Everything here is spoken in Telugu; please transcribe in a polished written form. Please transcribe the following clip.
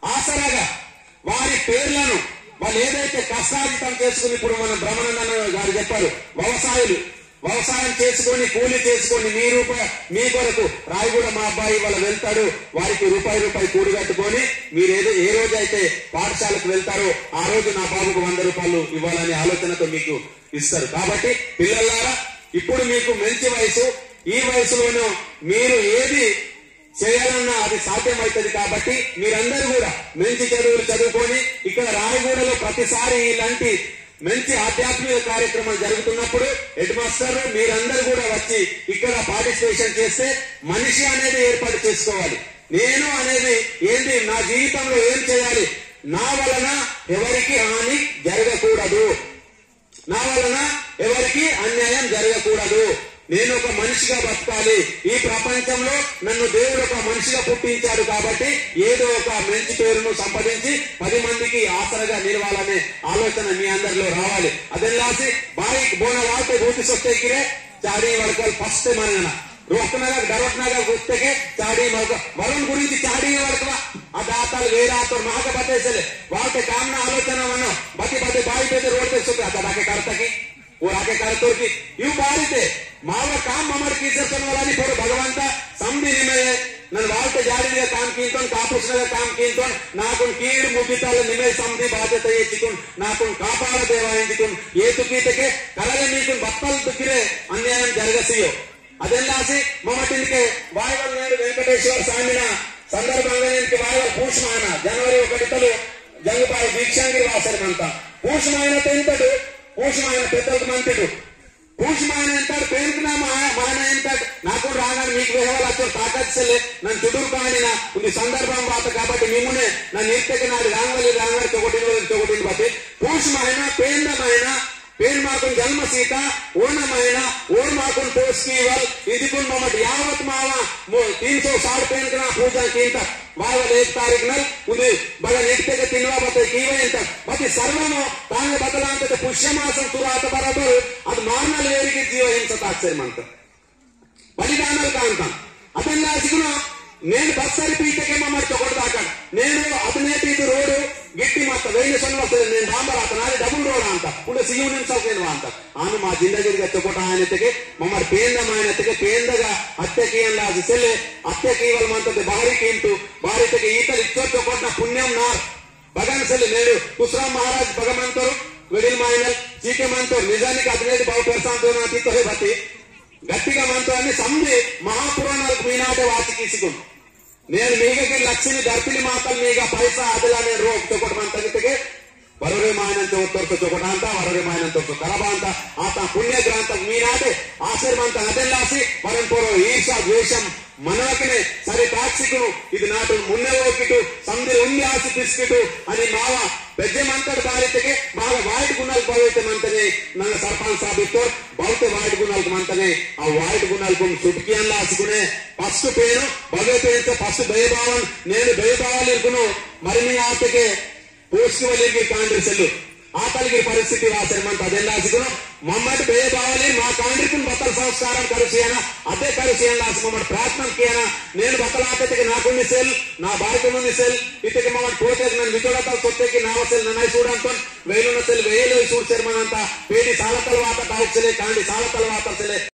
ఆసరాగా వారి పేర్లను వాళ్ళు ఏదైతే కష్టార్జితం చేసుకుని ఇప్పుడు మన బ్రహ్మానంద గారు చెప్పారు, వ్యవసాయం చేసుకొని కూలి చేసుకొని మీ కొరకు రాయగూడ మా అబ్బాయి వాళ్ళ వెళ్తాడు, వారికి రూపాయి కూడి కట్టుకొని మీరు ఏ రోజైతే పాఠశాలకు వెళ్తారో ఆ రోజు నా బాబుకు 100 రూపాయలు ఇవ్వాలనే ఆలోచనతో మీకు ఇస్తారు. కాబట్టి పిల్లలారా, ఇప్పుడు మీకు మంచి వయసు, ఈ వయసులోనూ మీరు ఏది చేయాలన్నా అది సాధ్యమవుతుంది. కాబట్టి మీరందరూ కూడా మంచి చదువులు చదువుకొని ఇక్కడ రాయగూడలో ప్రతిసారి ఇలాంటి మంచి ఆధ్యాత్మిక కార్యక్రమాలు జరుగుతున్నప్పుడు హెడ్ మాస్టర్ మీరందరూ కూడా వచ్చి ఇక్కడ పార్టిసిపేషన్ చేస్తే మనిషి అనేది ఏర్పాటు చేసుకోవాలి. నేను అనేది ఏంది, నా జీవితంలో ఏం చేయాలి, నా వలన ఎవరికి హాని జరగకూడదు, నా వలన ఎవరికి అన్యాయం జరగకూడదు, నేను ఒక మనిషిగా బతకాలి, ఈ ప్రపంచంలో నన్ను దేవుడు ఒక మనిషిగా పుట్టించాడు కాబట్టి ఏదో ఒక మంచి పేరును సంపాదించి 10 మందికి ఆసరగా నిలవాలనే ఆలోచన మీ అందరిలో రావాలి. అదెల్లాసి బాయికి బోన వాళ్తే భూతి సొత్తెక్కిరే చాడీ వడకలు ఫస్ట్ మన రోహ్నగర్ డరోట్నగర్ గుర్తెకే చాడీ వరుణ్ గురించి చాడీ వడకవా ఆ దాతాలు వేరాతో మాక బతేసలే వాళ్ళ కామన ఆలోచన వన్న బతి బాయి पे रोड पे सुख आता आके करता और आके करतो की यू बारीते मावा काम ममर की इज्जत वाला नहीं पूरे भगवान का समझी निमे नन वाlte जारी काम कींतोन कापुष्ण काम कींतोन नाकुन कीड़ मुगिताल निमे समझी बाध्यता एचिकुन नाकुन कापाड़ देवायंजिकुन ये तुकीतके कलले नीकुन बत्तल तुकिरे अन्याయం జరగసియో అదెల్లాసి మమటింకే వాయవల్ నేడు వెంకటేశ్వర స్వామిన సందర్భంగా నేను వాయవల్ పూష్మాన జనవరి 1 జంగపాయి దీక్షాంగిరి వాసరమంతా పూష్మాయన తెంతడు పూష్మాయన పెద్దలకు మంత్రుడు పూష్మాయన ఎంతాడు పేరుకున్న మాయన ఎంతాడు నాకు రాగానే మీకు వేహవాళ్ళు వచ్చారు తాకచ్చలే నన్ను చుడురు కానిన ఉంది సందర్భం వాత కాబట్టి మిమ్మునే నన్ను ఇంతకి నాడు రాంగలి చొకటిని బట్టి పూష్మాయన పేందమైన पेन माकुन जन्म सीता ओणमायन ओर माकुन पोस्कीवल इदिकुन ममट यावत मावा 360 पेन कना पूजा कींत वावल 1 तारीख नल उदी बग नित्य के तिनवा बते कीवेंत बति सर्वनो तांग बदलांत पुष्यमासं तुरात बराबर अद मार्नल वेरिगे जीव हिंसताक्षर मंत बलिदानल कांत अदल्ला सिगुनो నేను బస్సరి పీటకే మమ్మల్ని తొగడదాకా నేను 15 రోడ్డు గిట్టి మత్త వేయి సొన్నవస్తది నేను డాంబరాత నాది డబుల్ రోడ్ అంత ఉండే సియు నిమిషాలు అంత ఆను మా జిందగీగా చొకట ఆయనతకే మమ్మల్ని పేందమాయనతకే పేందగా హత్యకి అల్లాది సెల్లే హత్యకి ఇవల్ మంతది బారితకే ఈతలు ఇచ్చొట్టు కొట్టిన పుణ్యం నా భగన్ సెల్లే నేడు కుస్రామ్ మహారాజ్ భగమంతరు వెడిల్ మాయనల్ చీకే మంతరు నిజానికి అతనేది బావు పెర్సాంతోనా తీతోహే బతి గట్టిగా మంత్రాన్ని సంధి మహాపురాణాలకు మీనాటే వాచి తీసుకుని నేను మీగకి లక్ష్మి దర్పిలి మాతలు మీగ పైసా అదిలా నేను రోగ్ చొకటి మంతగితే వరరే మాయనంత ఉత్తర్తో చొకటాంత వరరే మాయనంత కరబ ಅಂತ ಆತ ಪುಣ್ಯ ಗ್ರಂಥ మీనాటే ఆశీర్వంత అదెల్లాసి పరంపర ఈర్ష ద్వేషం మనవకనే సరి టాక్సికును ఇది నాటు మున్నే ఓకిటు సంధి ఉంది ఆసి బిస్కిటు అని మావ పెద్దమంతడు బారితకే బాగా వాయిట్ గుణాలు పోయితే మంతనే ನನ್ನ సర్పంచ్ సాబితో బౌతే వాయిట్ గుణాలకు మంతనే ఆ వాయిట్ గుణాలకు సుటికి అల్లాసుకునే ఫస్ట్ పేరు భగవ పేరుతో ఫస్ట్ దయభావన్ నేను దయభావాలు ఇరుకును మరి మీ ఆతకే పోస్టువలికి కాంగ్రెస్లు ఆతలిగిరి పరిస్థితి వాసరమంత అదెల్లాసుకును మమ్మటి భయభావాలి మా కాంగ్రెస్ను బత్తల సంస్కారం కరుసియన అదే కరుసియన లాసి మమ్మటి ప్రార్థన కియన నేను బత్తలాతకి నాకుంది సెల్ నా భార్యకునుంది సెల్ ఇతకి మమ్మటి పోతేకి నన్ను విజోడతలు సొత్తేకి నావసెల్ నన్నై చూడంతో వేలున్న సెల్ వేయలు చూడ్చర్మనంత పేడి సాలతల వాత తావుచలే కాండి సాలతల వాత సెలే